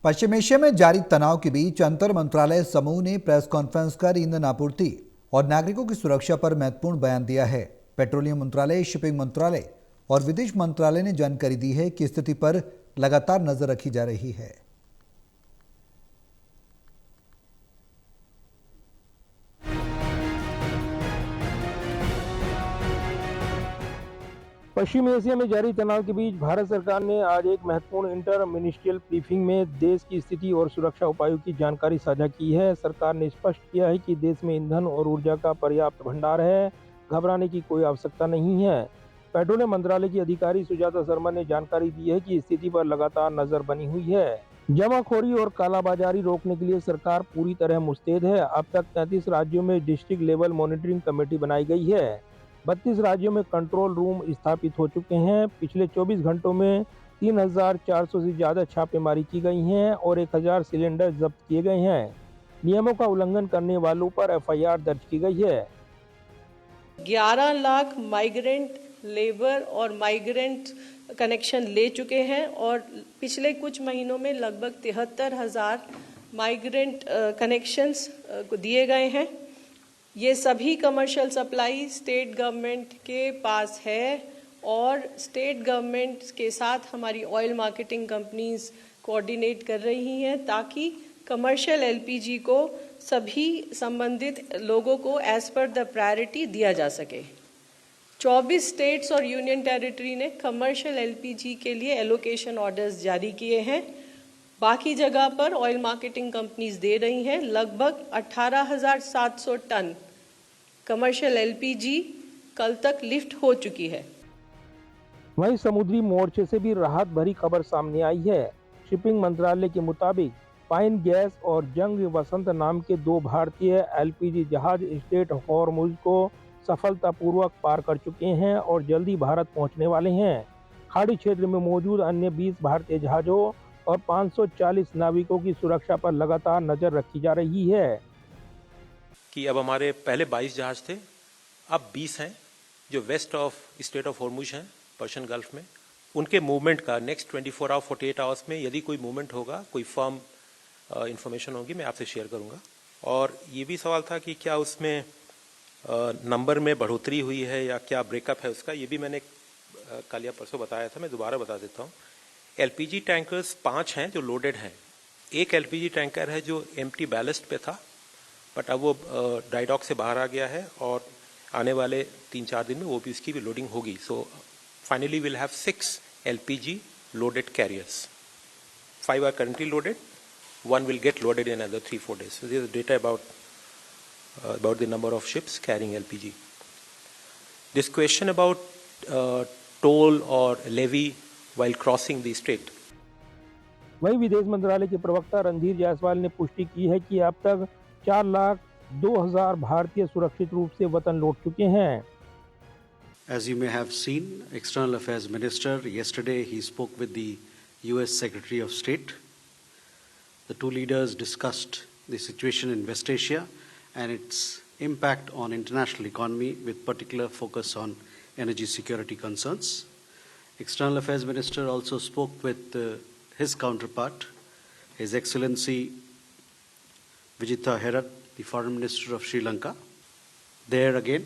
पश्चिम Asia में जारी तनाव के बीच अंतर मंत्रालय समूह ने प्रेस कॉन्फ्रेंस कर ईंधन आपूर्ति और नागरिकों की सुरक्षा पर महत्वपूर्ण बयान दिया है। पेट्रोलियम मंत्रालय, शिपिंग मंत्रालय और विदेश मंत्रालय ने जानकारी दी है कि स्थिति पर लगातार नजर रखी जा रही है। पश्चिम एशिया में जारी तनाव के बीच भारत सरकार ने आज एक महत्वपूर्ण इंटर मिनिस्ट्रियल ब्रीफिंग में देश की स्थिति और सुरक्षा उपायों की जानकारी साझा की है। सरकार ने स्पष्ट किया है कि देश में ईंधन और ऊर्जा का पर्याप्त भंडार है, घबराने की कोई आवश्यकता नहीं है। पेट्रोलियम मंत्रालय की अधिकारी सुजाता शर्मा ने जानकारी दी है कि स्थिति पर लगातार नजर बनी हुई है। जमाखोरी और कालाबाजारी रोकने के लिए सरकार पूरी तरह मुस्तैद है। अब तक 33 राज्यों में डिस्ट्रिक्ट लेवल मॉनिटरिंग कमेटी बनाई गई है। 32 राज्यों में कंट्रोल रूम स्थापित हो चुके हैं। पिछले 24 घंटों में 3,400 से ज्यादा छापेमारी की गई हैं और 1,000 सिलेंडर जब्त किए गए हैं। नियमों का उल्लंघन करने वालों पर एफआईआर दर्ज की गई है। 11 लाख माइग्रेंट लेबर और माइग्रेंट कनेक्शन ले चुके हैं और पिछले कुछ महीनों में लगभग 73,000 माइग्रेंट कनेक्शंस दिए गए हैं। ये सभी कमर्शियल सप्लाई स्टेट गवर्नमेंट के पास है और स्टेट गवर्नमेंट के साथ हमारी ऑयल मार्केटिंग कंपनीज कोऑर्डिनेट कर रही हैं ताकि कमर्शियल एलपीजी को सभी संबंधित लोगों को एज पर द प्रायोरिटी दिया जा सके। 24 स्टेट्स और यूनियन टेरिटरी ने कमर्शियल एलपीजी के लिए एलोकेशन ऑर्डर्स जारी किए हैं। बाकी जगह पर ऑयल मार्केटिंग कंपनीज दे रही हैं। लगभग 18,700 टन कमर्शियल एलपीजी कल तक लिफ्ट हो चुकी है। वहीं समुद्री मोर्चे से भी राहत भरी खबर सामने आई है। शिपिंग मंत्रालय के मुताबिक पाइन गैस और जंग वसंत नाम के 2 भारतीय एलपीजी जहाज स्ट्रेट हॉर्मुज को सफलतापूर्वक पार कर चुके हैं और जल्दी भारत पहुंचने वाले हैं। खाड़ी क्षेत्र में मौजूद अन्य 20 भारतीय जहाजों और 540 नाविकों की सुरक्षा पर लगातार नजर रखी जा रही है। कि अब हमारे पहले 22 जहाज थे, अब 20 हैं जो west of strait of Hormuz हैं, पर्शियन गल्फ में। उनके मूवमेंट का नेक्स्ट 24 आवर 48 आवर्स में यदि कोई मूवमेंट होगा, कोई फर्म इंफॉर्मेशन होगी, मैं आपसे शेयर करूंगा। और ये भी सवाल था कि क्या उसमें नंबर में बढ़ोतरी हुई है या क्या ब्रेकअप है उसका, ये भी मैंने कल या परसों बताया था, मैं दोबारा बता देता हूँ। एलपीजी टैंकर्स 5 हैं जो लोडेड हैं। एक एलपीजी टैंकर है जो एम्प्टी बैलेस्ट पे था, बट अब वो ड्राई डॉक से बाहर आ गया है और आने वाले 3-4 दिन में वो भी उसकी भी लोडिंग होगी। So finally will have 6 LPG loaded carriers. 5 are currently loaded, 1 will get loaded in another 3-4 days. So this is data about the number of ships carrying LPG. This question about toll or levy while crossing the strait. वहीं विदेश मंत्रालय के प्रवक्ता रणधीर जायसवाल ने पुष्टि की है कि अब तक 4,02,000 भारतीय सुरक्षित रूप से वतन लौट चुके हैं। As you may have seen, External Affairs Minister yesterday he spoke with the US Secretary of State. The two leaders discussed the situation in West Asia and its impact on international economy with particular focus on energy security concerns. External Affairs Minister also spoke with his counterpart, His Excellency Vijitha Herat, the Foreign Minister of Sri Lanka. There again,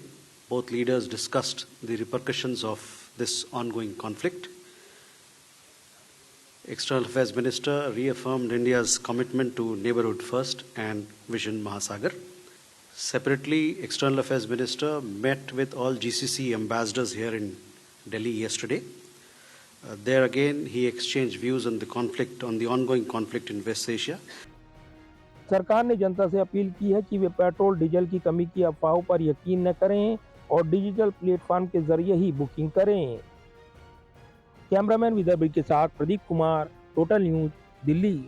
both leaders discussed the repercussions of this ongoing conflict. External Affairs Minister reaffirmed India's commitment to neighborhood first and Vision Mahasagar. Separately, External Affairs Minister met with all GCC ambassadors here in Delhi yesterday. There again, he exchanged views on the ongoing conflict in West Asia. सरकार ने जनता से appeal की है कि वे petrol diesel की कमी की अफवाहों पर यकीन न करें और डिजिटल प्लेटफॉर्म के जरिए ही बुकिंग करें। कैमरामैन विदर्भ के साथ प्रदीप कुमार, टोटल न्यूज, दिल्ली।